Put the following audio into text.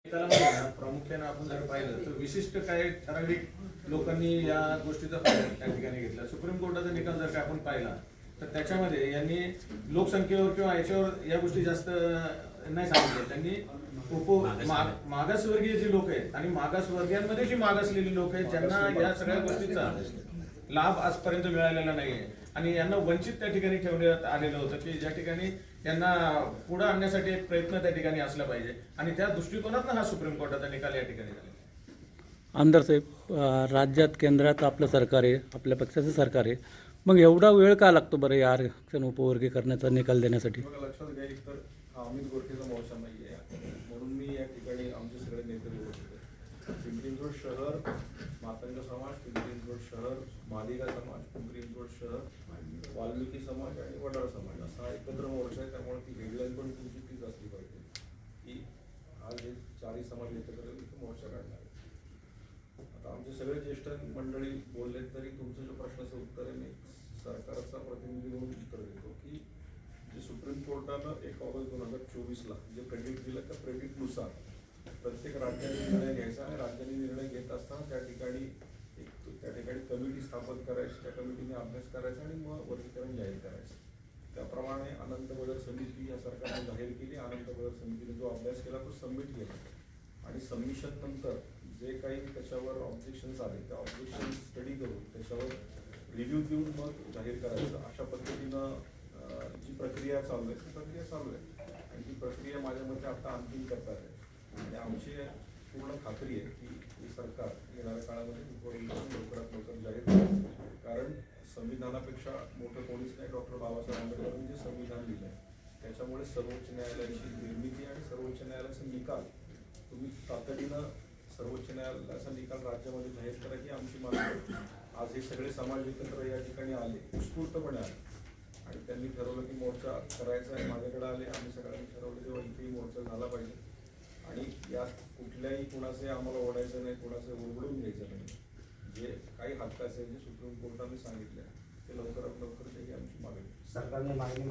निकालामध्ये ना प्रामुख्याने आपण जर पाहिलं तर विशिष्ट काही ठराविक लोकांनी या गोष्टीचा फायदा त्या ठिकाणी घेतला. सुप्रीम कोर्टाचा निकाल जर का आपण पाहिला तर त्याच्यामध्ये यांनी लोकसंख्येवर किंवा याच्यावर या गोष्टी जास्त नाही सांगितल्या. त्यांनी मागासवर्गीय जी लोक आहेत आणि मागासवर्गीयांमध्ये जी मागासलेली लोक आहेत ज्यांना या सगळ्या गोष्टीचा लाभ आजपर्यंत मिळालेला नाहीये आणि यांना वंचित त्या ठिकाणी ठेवण्यात आलेलं होतं की ज्या ठिकाणी यांना पुढे आणण्यासाठी एक प्रयत्न त्या ठिकाणी असला पाहिजे आणि त्या दृष्टिकोनातून हा सुप्रीम कोर्टाचा निकाल या ठिकाणी झाला. आमदार साहेब, राज्यात केंद्रात आपलं सरकार आहे, आपल्या पक्षाचं सरकार आहे, मग एवढा वेळ का लागतो बरं या आरक्षण उपवर्गीकरणाचा निकाल देण्यासाठी? लक्षात घ्या, एक तर हा अमित गोरखेचा मोर्चा नाही आहे म्हणून मी या ठिकाणी आमचे सगळे नेते बोलत होते. पिंपरी चिंचवड शहर मातंग समाज, पिंपरी चिंचवड शहर मादिगा समाज, पिंपरी चिंचवड शहर वाल्मिकी समाज आणि वडार समाज असा एकत्र मोर्चा आहे. त्यामुळे ती हेडलाईन पण तुमची तीच असली पाहिजे की आज हे चारही समाज एकत्र मोर्चा काढणार आहे. आता आमचे सगळे ज्येष्ठ मंडळी बोलले तरी तुमचं जो प्रश्नाचं उत्तर आहे मी सरकारचा प्रतिनिधी म्हणून उत्तर देतो की जे सुप्रीम कोर्टानं 1 ऑगस्ट 2024ला जे प्रेडिक्ट दिलं त्या प्रेडिक्टनुसार प्रत्येक राज्याने निर्णय घ्यायचा आणि राज्याने निर्णय घेत असताना त्या ठिकाणी कमिटी स्थापन करायची, त्या कमिटीने अभ्यास करायचा आणि मग वर्गीकरण जाहीर करायचं. त्याप्रमाणे अनंत बदल समिती या सरकारने जाहीर केली. अनंत बदल समितीने जो अभ्यास केला तो सबमिट केला आणि सबमिशन नंतर जे काही त्याच्यावर ऑब्जेक्शन्स आले त्या ऑब्जेक्शन स्टडी करून त्याच्यावर रिव्ह्यू देऊन मग जाहीर करायचं. अशा पद्धतीनं जी प्रक्रिया चालू आहे ती प्रक्रिया चालू आहे आणि ती प्रक्रिया माझ्या मते आता अंतिम टप्प्यात आहे आणि आमची पूर्ण खात्री आहे की हे सरकार येणाऱ्या काळामध्ये लवकरात लवकर जाहीर करेल. कारण संविधानापेक्षा मोठं कोणीच नाही. डॉक्टर बाबासाहेब आंबेडकरांनी जे संविधान लिहिलं आहे त्याच्यामुळे सर्वोच्च न्यायालयाची निर्मिती आणि सर्वोच्च न्यायालयाचा निकाल तुम्ही तातडीनं सर्वोच्च न्यायालयाचा निकाल राज्यामध्ये जाहीर करा ही आमची मागणी. आज हे सगळे समाज एकत्र या ठिकाणी आले, उत्स्फूर्तपणे आले आणि त्यांनी ठरवलं की मोर्चा करायचा आहे. माझ्याकडे आले, आम्ही सगळ्यांनी ठरवलं तेव्हा इथेही मोर्चा झाला पाहिजे आणि यात कुठल्याही कुणाचे आम्हाला ओढायचं नाही, कुणाचे ओरडून घ्यायचं नाही. जे काही हक्काचे जे सुप्रीम कोर्टाने सांगितले ते लवकरात लवकर ही आमची मागणी. सरकारने मागणी